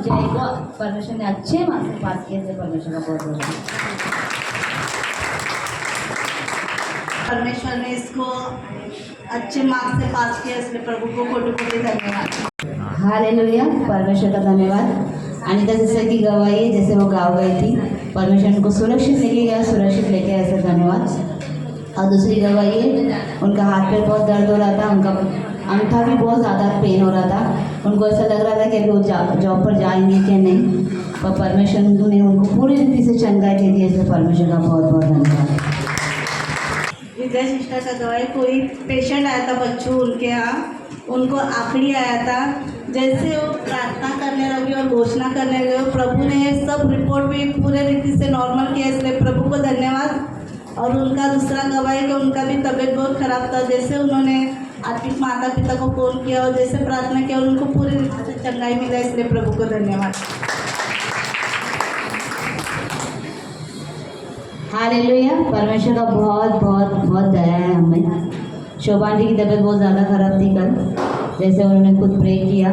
जय को परमेश्वर ने अच्छे मार्क्स से पास किए थे। परमेश्वर का बहुत बहुत परमेश्वर ने इसको अच्छे मार्क्स से पास किया, इसलिए प्रभु को कोटि कोटि धन्यवाद। हालेलुया, परमेश्वर का धन्यवाद। अनिता जैसे की गवाही है, जैसे वो गाँव गई थी, परमेश्वर उनको सुरक्षित लेके गया, सुरक्षित लेके आया, ऐसे धन्यवाद। और दूसरी गवाही है, उनका हाथ पैर बहुत दर्द हो रहा था, उनका अंगूठा भी बहुत ज़्यादा पेन हो रहा था, उनको ऐसा लग रहा था कि अभी वो जॉब पर जाएंगे कि नहीं, पर परमेश्वर ने उनको पूरी रीति से चंगाई दे दी। इसलिए परमेश्वर का बहुत बहुत धन्यवाद। विजय सिस्टर का गवाही, कोई पेशेंट आया था बच्चों उनके यहाँ, उनको आखिरी आया था, जैसे वो प्रार्थना करने लगे और घोषणा करने लगे, प्रभु ने सब रिपोर्ट भी पूरे रीति से नॉर्मल किया, इसलिए प्रभु को धन्यवाद। और उनका दूसरा गवाही कि उनका भी तबीयत बहुत खराब था, जैसे उन्होंने आत्मिक माता पिता को फोन किया और जैसे प्रार्थना किया उनको पूरी रीति से चंगाई मिला, इसलिए प्रभु को धन्यवाद। हालेलुया, परमेश्वर का बहुत बहुत बहुत दया है हमें। शोभा आंटी की तबीयत बहुत ज़्यादा खराब थी कल, जैसे उन्होंने खुद प्रे किया,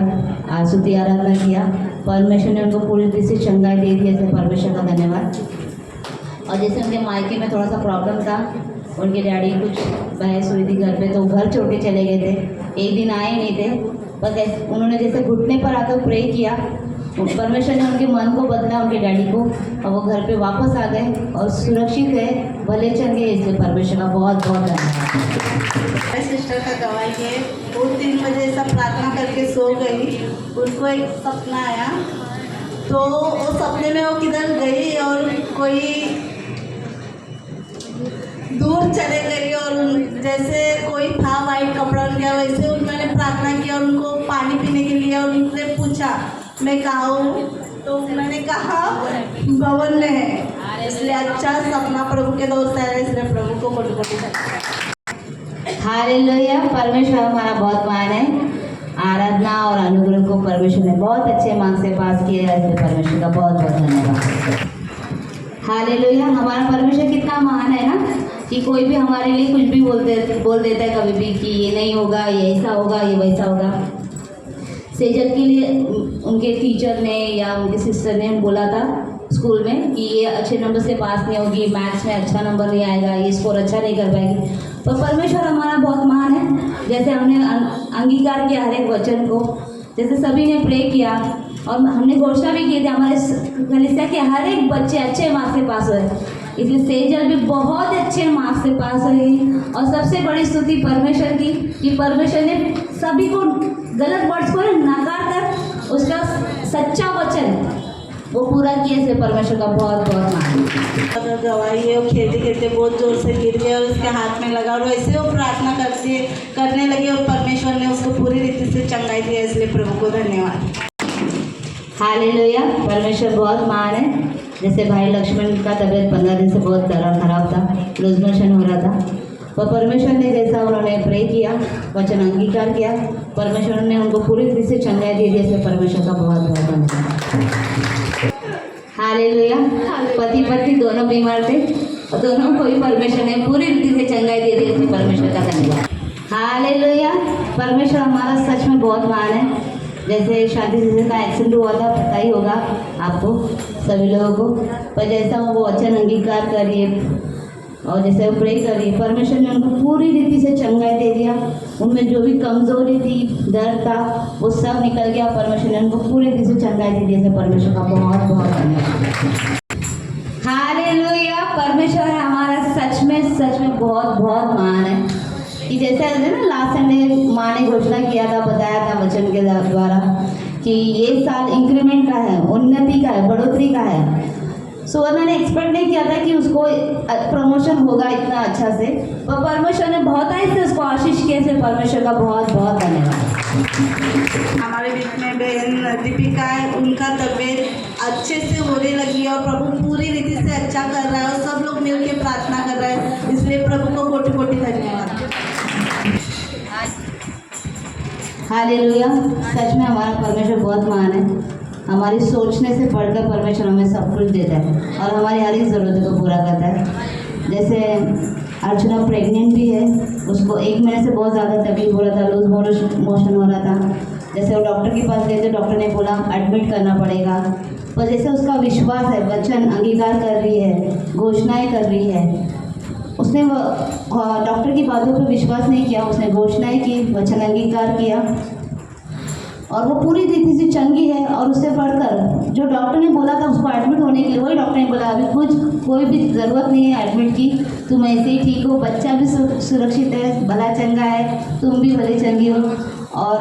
स्तुति आराधना किया, परमेश्वर ने उनको पूरी रीति से चंगाई दे दी, ऐसे परमेश्वर का धन्यवाद। और जैसे उनके मायके में थोड़ा सा प्रॉब्लम था, उनके डैडी कुछ बहस हुई थी घर पे, तो घर छोड़ के चले गए थे, एक दिन आए नहीं थे, बस उन्होंने जैसे घुटने पर आकर प्रे किया, परमेश्वर ने उनके मन को बदला, उनके डैडी को, और वो घर पे वापस आ गए और सुरक्षित है, भले चंगे, इसलिए परमेश्वर का बहुत बहुत धन्यवाद। सिस्टर का गवाही है, वो 3 बजे ऐसा प्रार्थना करके सो गई, उनको एक सपना आया, तो वो सपने में वो किधर गई और कोई दूर चले गई, और जैसे कोई था वाइट कपड़ा उनका, वैसे उन्होंने प्रार्थना किया और उनको पानी पीने के लिए, और उनसे पूछा मैं कहाँ हूँ, तो उन्होंने कहा भवन में है, इसलिए अच्छा सपना प्रभु के दोस्त है, इसलिए प्रभु को कोटि कोटि धन्यवाद। हालेलुया, परमेश्वर हमारा बहुत महान है। आराधना और अनुग्रह को परमेश्वर ने बहुत अच्छे मार्क्स से पास किया है, इसलिए परमेश्वर का बहुत बहुत धन्यवाद। हालेलुया, हमारा परमेश्वर कितना महान है ना, कि कोई भी हमारे लिए कुछ भी बोल देता है कभी भी, कि ये नहीं होगा, ये ऐसा होगा, ये वैसा होगा। सेजल के लिए उनके टीचर ने या उनके सिस्टर ने बोला था स्कूल में कि ये अच्छे नंबर से पास नहीं होगी, मैथ्स में अच्छा नंबर नहीं आएगा, ये स्कोर अच्छा नहीं कर पाएगी, पर परमेश्वर हमारा बहुत महान है। जैसे हमने अंगीकार किया हर एक वचन को, जैसे सभी ने प्रे किया और हमने घोषणा भी की थी, हमारे कलीसिया के हर एक बच्चे अच्छे मार्क्स से पास हुए, इसलिए सेजल भी बहुत अच्छे मार्क्स से पास हुई। और सबसे बड़ी स्तुति परमेश्वर की, कि परमेश्वर ने सभी को गलत वर्ड्स को नकार कर उसका सच्चा वचन वो पूरा किए, से परमेश्वर का बहुत बहुत मान। अगर गवाही है, वो खेलते खेलते बहुत जोर से गिर गया और उसके हाथ में लगा, और वैसे वो प्रार्थना करने लगे और परमेश्वर ने उसको पूरी रीति से चंगाई दिया, इसलिए प्रभु को धन्यवाद। हालेलुया, परमेश्वर बहुत महान है। जैसे भाई लक्ष्मण का तबीयत 15 दिन से बहुत खराब था, लूज मोशन हो रहा था, पर परमेश्वर ने जैसा उन्होंने प्रे किया, वचन अंगीकार किया, परमेश्वर ने उनको पूरी रीति से चंगाई दी, जैसे परमेश्वर का बहुत बहुत धन्यवाद। हालेलुया, पति पत्नी दोनों बीमार थे और दोनों को ही परमेश्वर ने पूरी रीति से चंगाई दे दी, जैसे परमेश्वर का धन्यवाद। हालेलुया, परमेश्वर हमारा सच में बहुत महान है। जैसे शांति से का एक्सीडेंट हुआ था, पता ही होगा आपको सभी लोगों को, पर जैसा वो वचन अंगीकार करिए और जैसे वो प्रे करिए, परमेश्वर ने उनको पूरी रीति से चंगाई दे दिया, उनमें जो भी कमजोरी थी, दर्द था, वो सब निकल गया, परमेश्वर ने उनको पूरी रीति से चंगाई दे दी, परमेश्वर का बहुत बहुत धन्यवाद। हालेलुया, परमेश्वर हमारा सच में बहुत बहुत महान है। कि जैसे ना लास्ट संडे माँ ने घोषणा किया था, बताया था वचन के द्वारा कि ये साल इंक्रीमेंट का है, उन्नति का है, बढ़ोतरी का है। सुवर्णा ने एक्सपेक्ट नहीं किया था कि उसको प्रमोशन होगा इतना अच्छा से, पर परमेश्वर ने बहुत आई से उसको आशीष किए, से परमेश्वर का बहुत बहुत धन्यवाद। हमारे बीच में बहन दीपिका है, उनका तबीयत अच्छे से होने लगी और प्रभु पूरी रीति से अच्छा कर रहा है और सब लोग मिलकर प्रार्थना कर रहे हैं, इसलिए प्रभु को कोटि कोटि धन्यवाद। हालेलुया, सच में हमारा परमेश्वर बहुत महान है। हमारी सोचने से बढ़कर परमेश्वर हमें सब कुछ देता है और हमारी हर एक ज़रूरतों को पूरा करता है। जैसे अर्चना प्रेग्नेंट भी है, उसको 1 महीने से बहुत ज़्यादा तकलीफ हो रहा था, लूज मोशन हो रहा था। जैसे वो डॉक्टर के पास गए तो डॉक्टर ने बोला एडमिट करना पड़ेगा, पर जैसे उसका विश्वास है, वचन अंगीकार कर रही है, घोषणाएं कर रही है, उसने डॉक्टर की बातों पर विश्वास नहीं किया, उसने घोषणाएं की, वचन अंगीकार किया और वो पूरी रीति से चंगी है। और उससे बढ़कर जो डॉक्टर ने बोला था उसको एडमिट होने के लिए, वही डॉक्टर ने बोला अभी कोई भी ज़रूरत नहीं है एडमिट की, तुम ऐसे ही ठीक हो, बच्चा भी सुरक्षित है, भला चंगा है, तुम भी भले चंगी हो और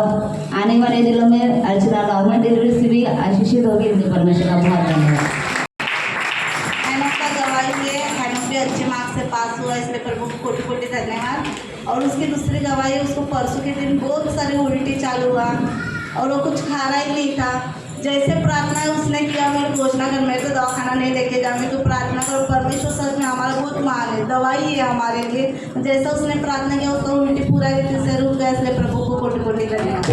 आने वाले दिनों में अर्चना नॉर्मल डिलीवरी से भी आशीषित होगी। परमेश्वर का बहुत धन्यवाद। हैनोक का गवाही है, हैनोक भी अच्छे मार्क्स से पास हुआ, इसलिए प्रभु को कोटि कोटि धन्यवाद। और उसकी दूसरी गवाही, उसको परसों के दिन बहुत सारे उल्टी चालू हुआ और वो कुछ खा रहा ही नहीं था। जैसे प्रार्थना उसने किया, मैं घोषणा कर, मैं तो दवाखाना नहीं लेके जाऊँगी, तो प्रार्थना करो, परमेश्वर सच में हमारा बहुत महान है, दवाई है हमारे लिए। जैसा उसने प्रार्थना किया उसका उल्टी पूरा रीति से रुक गया, इसलिए प्रभु को कोटि कोटि धन्यवाद।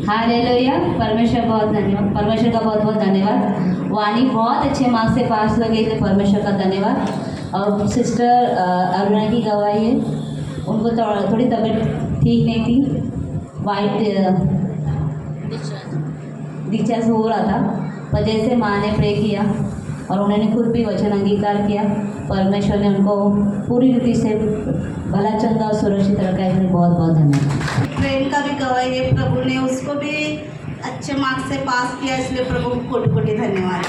हालेलुया, परमेश्वर का बहुत बहुत धन्यवाद। वाणी बहुत अच्छे मार्क्स से पास हो गई, इसलिए परमेश्वर का धन्यवाद। और सिस्टर अरुणा की गवाही है, उनको थोड़ी तबीयत ठीक नहीं थी, वाइट डिस्चार्ज हो रहा था, पर जैसे माँ ने प्रे किया और उन्होंने खुद भी वचन अंगीकार किया, परमेश्वर ने उनको पूरी रीति से भला चंगा और सुरक्षित रखा है, इसलिए बहुत बहुत धन्यवाद। प्रेम का भी गवाही है, प्रभु ने उसको भी अच्छे मार्क्स से पास किया, इसलिए प्रभु को कोटि कोटि धन्यवाद।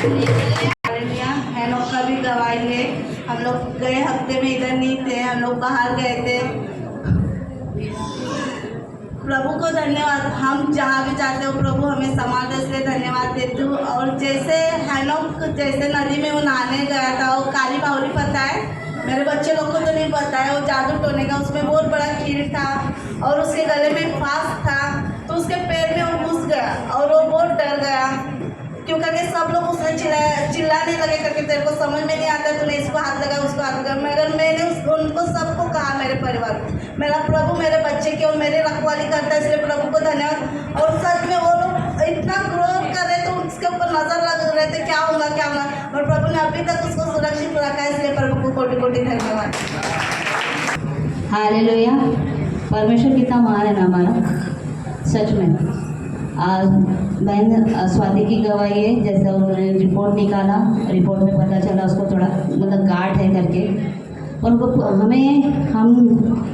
हैनोक का भी गवाही है, हम लोग गए हफ्ते में इधर नहीं थे, हम लोग बाहर गए थे। प्रभु को धन्यवाद, हम जहाँ भी जाते हो प्रभु हमें संभाल दे, इसलिए धन्यवाद देती हूँ। और जैसे हैनोक जैसे नदी में वो नहाने गया था, वो काली बावली पता है, मेरे बच्चे लोग को तो नहीं पता है, वो जादू टोने का, उसमें बहुत बड़ा कीड़ था और उसके गले में फांस था, तो उसके पैर में वो घुस गया और वो बहुत डर गया, क्यों करके सब लोग उसने चिल्लाने लगे करके तेरे को समझ में नहीं आता, तूने इसको हाथ लगा उसको हाथ लगा, मगर मैंने उनको सबको कहा, मेरे परिवार को, मेरा प्रभु मेरे बच्चे की और मेरे रखवाली करता है, इसलिए प्रभु को धन्यवाद। और सच में वो लोग इतना क्रोध कर रहे थे, उसके ऊपर नजर लग रहे थे क्या होगा, और प्रभु ने अभी तक उसको सुरक्षित रखा है, इसलिए प्रभु को कोटि कोटि धन्यवाद। हालेलुया, परमेश्वर कितना महान है ना हमारा, सच में। बहन स्वाति की गवाही है, जैसे उन्होंने रिपोर्ट निकाला, रिपोर्ट में पता चला उसको थोड़ा मतलब गांठ है करके, उनको हम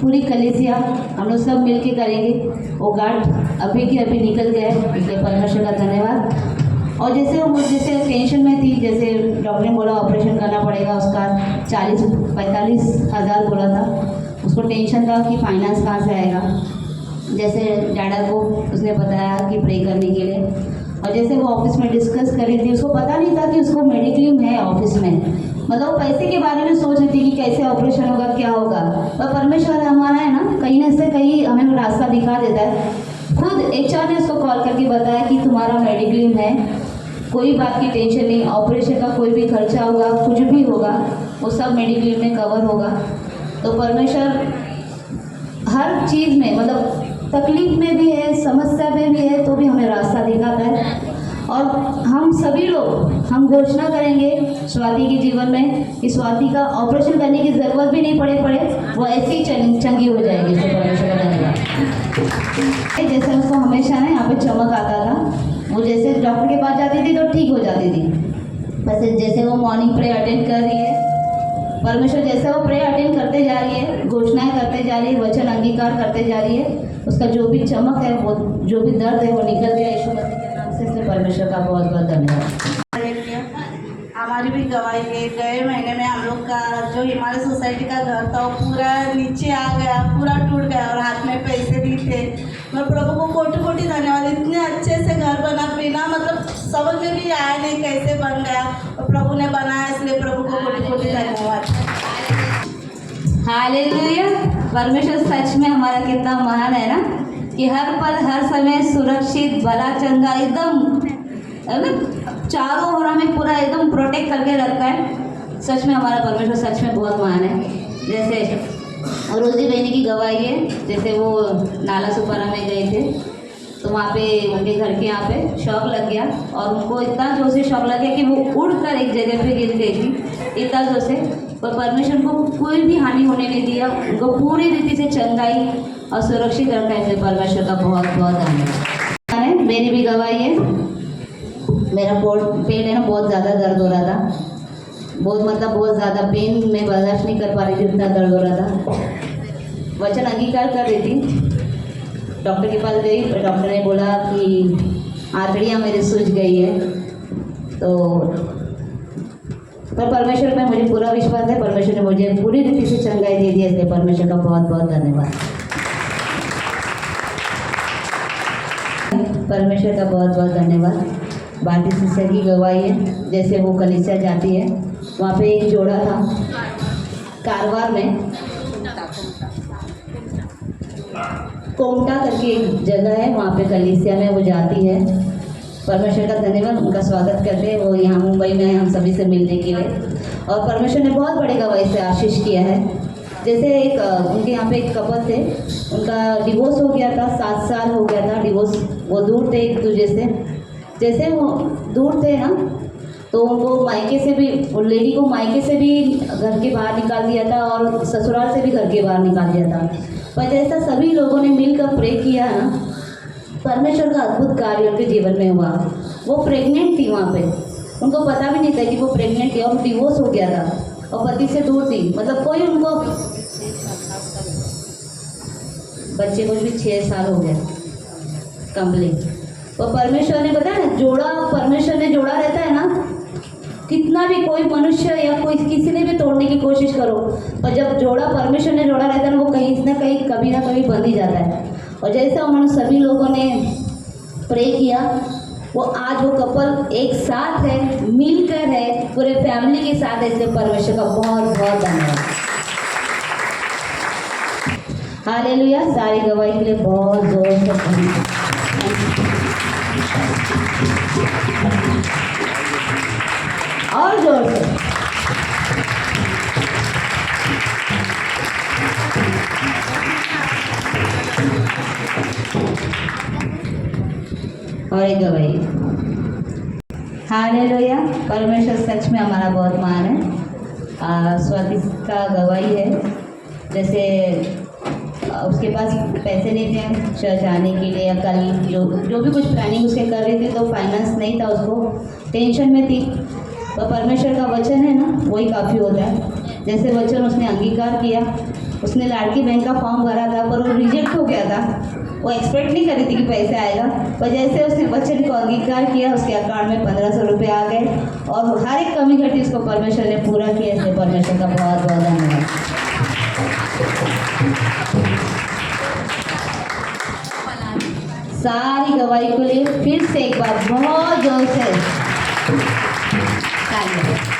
पूरी कलीसिया हम लोग सब मिल के करेंगे, वो गांठ अभी के अभी निकल गया है, इसलिए परमेश्वर का धन्यवाद। और जैसे टेंशन में थी, जैसे डॉक्टर ने बोला ऑपरेशन करना पड़ेगा, उसका 40-45 हज़ार बोला था, उसको टेंशन था कि फाइनेंस कहाँ से आएगा। जैसे डैडा को उसने बताया कि प्रे करने के लिए, और जैसे वो ऑफिस में डिस्कस कर रही थी, उसको पता नहीं था कि उसको मेडिक्लेम है ऑफिस में, मतलब पैसे के बारे में सोच रही थी कि कैसे ऑपरेशन होगा, क्या होगा। पर परमेश्वर हमारा है ना, कहीं न से कहीं हमें रास्ता दिखा देता है। खुद HR ने उसको कॉल करके बताया कि तुम्हारा मेडिक्लेम है, कोई बात की टेंशन नहीं, ऑपरेशन का कोई भी खर्चा होगा, कुछ भी होगा, वो सब मेडिक्लेम में कवर होगा। तो परमेश्वर हर चीज़ में, मतलब तकलीफ में भी है, समस्या में भी है, तो भी हमें रास्ता दिखाता है। और हम सभी लोग हम घोषणा करेंगे स्वाति के जीवन में कि स्वाति का ऑपरेशन करने की ज़रूरत भी नहीं पड़े, वो ऐसे ही चंगी हो जाएगी। इससे परमेश्वर का धन्यवाद। जैसे उसको हमेशा ना यहाँ पे चमक आता था, वो जैसे डॉक्टर के पास जाती थी तो ठीक हो जाती थी, वैसे जैसे वो मॉर्निंग प्रे अटेंड कर रही है, परमेश्वर जैसे वो प्रे अटेंड करते जा रही है, घोषणाएं करते जा रही है, वचन अंगीकार करते जा रही है, उसका जो भी चमक है, वो जो भी दर्द है वो निकल गया यीशु मसीह के नाम से। इसलिए परमेश्वर का बहुत बहुत धन्यवाद। हमारी भी गवाही है, गए महीने में हम लोग का जो हिमालय सोसाइटी का घर था वो पूरा नीचे आ गया, पूरा टूट गया और हाथ में पैसे भी थे। मैं प्रभु को कोटि कोटि धन्यवाद, इतने अच्छे से घर बना, बिना मतलब समझ में भी आया नहीं कैसे बन गया, और प्रभु ने बनाया, इसलिए प्रभु को कोटि कोटि धन्यवाद। हालेलुया, परमेश्वर सच में हमारा कितना महान है ना, कि हर पल हर समय सुरक्षित, भला चंगा, एकदम चारों ओर हमें पूरा एकदम प्रोटेक्ट करके रखता है। सच में हमारा परमेश्वर सच में बहुत महान है। जैसे रोजी बहनी की गवाही है, जैसे वो नाला सुपारा में गए थे, तो वहाँ पे उनके घर के यहाँ पे शॉक लग गया, और उनको इतना जोर से शॉक लग गया कि वो उड़कर एक जगह पे गिर गई थी, इतना जोर से, पर परमेश्वर को कोई भी हानि होने नहीं दिया, उनको पूरी रीति से चंगाई और सुरक्षित रखा है। परमेश्वर का बहुत बहुत धन्यवाद। मेरी भी गवाही है। मेरा पेट है ना बहुत ज़्यादा दर्द हो रहा था, बहुत ज़्यादा पेन मैं बर्दाश्त नहीं कर पा रही थी, इतना दर्द हो रहा था। वचन अंगीकार कर रही थी, डॉक्टर के पास गई, पर डॉक्टर ने बोला कि आंतड़ियाँ मेरी सूज गई है। तो पर परमेश्वर में मुझे पूरा विश्वास है, परमेश्वर ने मुझे पूरी रीति से चंगाई दे दी है, इसलिए परमेश्वर का बहुत बहुत धन्यवाद। परमेश्वर का बहुत बहुत धन्यवाद। भारतीय सिस्टर की गवाही है, जैसे वो कलीसिया जाती है, वहाँ पे एक जोड़ा था कारवार में, कोमटा करके एक जगह है, वहाँ पे कलीसिया में वो जाती है। परमेश्वर का धन्यवाद, उनका स्वागत करते हैं। वो यहाँ मुंबई में हम सभी से मिलने के लिए, और परमेश्वर ने बहुत बड़े गवाही से आशीष किया है। जैसे एक उनके यहाँ पे एक कपल थे, उनका डिवोर्स हो गया था, 7 साल हो गया था डिवोर्स। वो दूर थे एक दूसरे से, जैसे वो दूर थे ना, तो उनको मायके से भी, उन लेडी को मायके से भी घर के बाहर निकाल दिया था, और ससुराल से भी घर के बाहर निकाल दिया था। पर जैसा सभी लोगों ने मिलकर प्रे किया ना, परमेश्वर का अद्भुत कार्य उनके जीवन में हुआ। वो प्रेग्नेंट थी वहाँ पे, उनको पता भी नहीं था कि वो प्रेग्नेंट थी, और डिवोर्स हो गया था, और पति से दूर थी, मतलब कोई उनको, बच्चे को भी 6 साल हो गया कंप्लीट। और परमेश्वर ने बताया ना, जोड़ा परमेश्वर ने जोड़ा रहता है ना, कितना भी कोई मनुष्य या कोई किसी ने भी तोड़ने की कोशिश करो, और जब जोड़ा परमेश्वर ने जोड़ा रहता है ना, वो कहीं ना कहीं कभी ना कभी बंध ही जाता है। और जैसा उन्होंने सभी लोगों ने प्रे किया, वो आज वो कपल एक साथ है, मिलकर है, पूरे फैमिली के साथ है, इसलिए परमेश्वर का बहुत बहुत धन्यवाद। हालेलुया। सारी गवाही के लिए बहुत जोर से धन्यवाद। और जोर से। और एक गवाही। हालेलुया। परमेश्वर सच में हमारा बहुत महान है। स्वाति का गवाही है, जैसे उसके पास पैसे नहीं थे चर्च आने के लिए, या कल जो भी कुछ प्लानिंग उसके कर रही थी, तो फाइनेंस नहीं था, उसको टेंशन में थी। तो परमेश्वर का वचन है ना, वही काफ़ी होता है। जैसे वचन उसने अंगीकार किया, उसने लाड़की बहन का फॉर्म भरा था, पर वो रिजेक्ट हो गया था। वो एक्सपेक्ट नहीं कर रही थी कि पैसे आएगा, पर जैसे उसने वचन को अंगीकार किया, उसके अकाउंट में 1500 रुपये आ गए, और हर एक कमी घटी उसको परमेश्वर ने पूरा किया। इसलिए परमेश्वर का बहुत बहुत धन्यवाद। सारी गवाही के लिए फिर से एक बार बहुत जोर से तालियां।